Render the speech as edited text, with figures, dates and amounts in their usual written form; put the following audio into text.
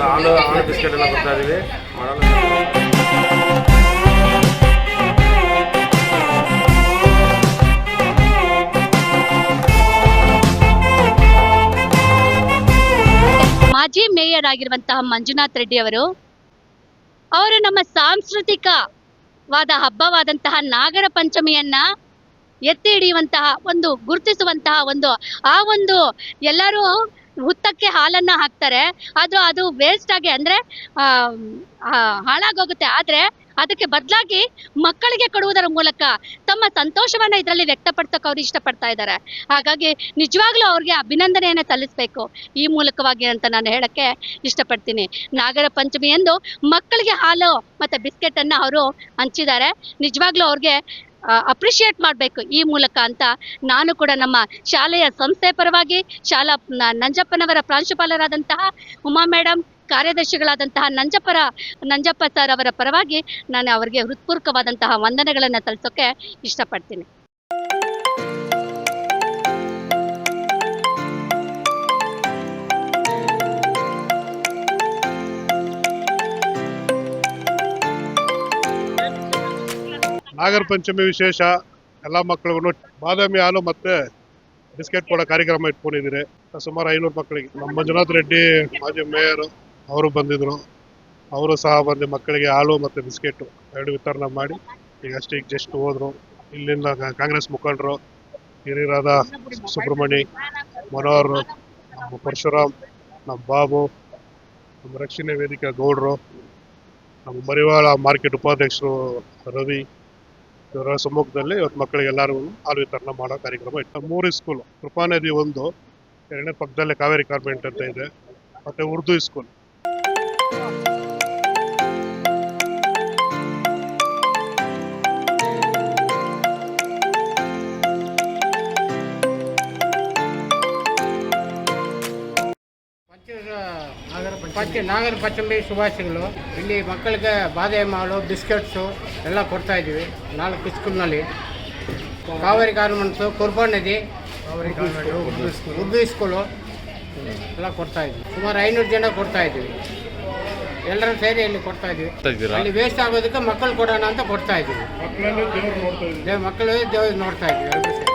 ಹಾಲು ಬಿಸ್ಕೆಟ್ ಎಲ್ಲ ಕೊಡ್ತಾ ಇದೀವಿ. ಮಾಜಿ ಮೇಯರ್ ಆಗಿರುವಂತಹ ಮಂಜುನಾಥ್ ರೆಡ್ಡಿ ಅವರು ನಮ್ಮ ಸಾಂಸ್ಕೃತಿಕವಾದ ಹಬ್ಬವಾದಂತಹ ನಾಗರ ಪಂಚಮಿಯನ್ನ ಎತ್ತಿ ಹಿಡಿಯುವಂತಹ ಗುರುತಿಸುವಂತಹ ಒಂದು ಎಲ್ಲರೂ ಹುತ್ತಕ್ಕೆ ಹಾಲನ್ನ ಹಾಕ್ತಾರೆ. ಅದು ವೇಸ್ಟ್ ಆಗಿ ಅಂದ್ರೆ ಹಾಳಾಗೋಗುತ್ತೆ. ಆದ್ರೆ ಅದಕ್ಕೆ ಬದಲಾಗಿ ಮಕ್ಕಳಿಗೆ ಕೊಡುವುದರ ಮೂಲಕ ತಮ್ಮ ಸಂತೋಷವನ್ನ ಇದರಲ್ಲಿ ವ್ಯಕ್ತಪಡಿಸಕ್ಕೆ ಅವ್ರು ಇಷ್ಟಪಡ್ತಾ ಇದ್ದಾರೆ. ಹಾಗಾಗಿ ನಿಜವಾಗ್ಲೂ ಅವ್ರಿಗೆ ಅಭಿನಂದನೆಯನ್ನ ಸಲ್ಲಿಸಬೇಕು ಈ ಮೂಲಕವಾಗಿ ಅಂತ ನಾನು ಹೇಳಕ್ಕೆ ಇಷ್ಟಪಡ್ತೀನಿ. ನಾಗರ ಪಂಚಮಿ ಎಂದು ಮಕ್ಕಳಿಗೆ ಹಾಲು ಮತ್ತೆ ಬಿಸ್ಕೆಟ್ ಅನ್ನ ಅವರು ಹಂಚಿದ್ದಾರೆ. ನಿಜವಾಗ್ಲೂ ಅವ್ರಿಗೆ ಅಪ್ರಿಷಿಯೇಟ್ ಮಾಡಬೇಕು ಈ ಮೂಲಕ ಅಂತ ನಾನು ಕೂಡ ನಮ್ಮ ಶಾಲೆಯ ಸಂಸ್ಥೆ ಪರವಾಗಿ ನಂಜಪ್ಪನವರ ಪ್ರಾಂಶುಪಾಲರಾದಂತಹ ಉಮಾ ಮೇಡಮ್, ಕಾರ್ಯದರ್ಶಿಗಳಾದಂತಹ ನಂಜಪ್ಪ ಸರ್ ಅವರ ಪರವಾಗಿ ನಾನು ಅವರಿಗೆ ಹೃತ್ಪೂರ್ವಕವಾದಂತಹ ವಂದನೆಗಳನ್ನು ಸಲ್ಲಿಸೋಕೆ ಇಷ್ಟಪಡ್ತೀನಿ. ನಾಗರ ಪಂಚಮಿ ವಿಶೇಷ ಎಲ್ಲ ಮಕ್ಕಳಿಗೂ ಬಾದಾಮಿ ಹಾಲು ಮತ್ತೆ ಬಿಸ್ಕೆಟ್ ಕೊಡೋ ಕಾರ್ಯಕ್ರಮ ಇಟ್ಕೊಂಡಿದ್ದೀರಿ. ಸುಮಾರು 500 ಮಕ್ಕಳಿಗೆ ನಮ್ಮ ಮಂಜುನಾಥ್ ರೆಡ್ಡಿ ಮಾಜಿ ಮೇಯರ್ ಅವರು ಬಂದಿದ್ರು. ಅವರು ಸಹ ಬಂದು ಮಕ್ಕಳಿಗೆ ಹಾಲು ಮತ್ತೆ ಬಿಸ್ಕೆಟ್ 2 ವಿತರಣೆ ಮಾಡಿ ಈಗ ಜಸ್ಟ್ ಹೋದ್ರು. ಇಲ್ಲಿಂದ ಕಾಂಗ್ರೆಸ್ ಮುಖಂಡರು ಹಿರಿಯರಾದ ಸುಬ್ರಹ್ಮಣಿ, ಮನೋಹರ್, ನಮ್ಮ ಪರಶುರಾಮ್, ನಮ್ಮ ಬಾಬು, ನಮ್ಮ ರಕ್ಷಣೆ ವೇದಿಕೆ ಗೌಡ್ರು, ನಮ್ಮ ಮರಿವಾಳ ಮಾರ್ಕೆಟ್ ಉಪಾಧ್ಯಕ್ಷರು ರವಿ ಇವರ ಸಮ್ಮುಖದಲ್ಲಿ ಇವತ್ತು ಮಕ್ಕಳಿಗೆ ಎಲ್ಲರೂ ಹಾಲು ವಿತರಣೆ ಮಾಡೋ ಕಾರ್ಯಕ್ರಮ ಇತ್ತು. 3 ಸ್ಕೂಲ್, ಕೃಪಾನದಿ 1, 2ನೇ ಪಕ್ಕದಲ್ಲೇ ಕಾವೇರಿ ಕಾನ್ವೆಂಟ್ ಅಂತ ಇದೆ, ಮತ್ತೆ ಉರ್ದು ಸ್ಕೂಲ್. ನಾಗರ ಪಂಚಮಿ ಶುಭಾಶಯಗಳು. ಇಲ್ಲಿ ಮಕ್ಕಳಿಗೆ ಬಾದಾಮಿ ಹಾಲು, ಬಿಸ್ಕೆಟ್ಸು ಎಲ್ಲ ಕೊಡ್ತಾ ಇದ್ದೀವಿ 4 ಸ್ಕೂಲ್ನಲ್ಲಿ. ಕಾವೇರಿ ಗಾರ್ಮೆಂಟ್ಸು, ಕುರ್ಬಾನದಿ, ಉರ್ದು ಸ್ಕೂಲು ಎಲ್ಲ ಕೊಡ್ತಾ ಇದ್ವಿ. ಸುಮಾರು 500 ಜನ ಕೊಡ್ತಾ ಇದ್ದೀವಿ. ಎಲ್ಲರೂ ಸೇರಿ ಇಲ್ಲಿ ಕೊಡ್ತಾ ಇದ್ದೀವಿ. ಅಲ್ಲಿ ವೇಸ್ಟ್ ಆಗೋದಕ್ಕೆ ಮಕ್ಕಳು ಕೊಡೋಣ ಅಂತ ಕೊಡ್ತಾ ಇದ್ದೀವಿ. ಮಕ್ಕಳು ದೇವ್ರು ನೋಡ್ತಾ ಇದ್ದೀವಿ ಎಲ್ಲರೂ ಸೇರಿ.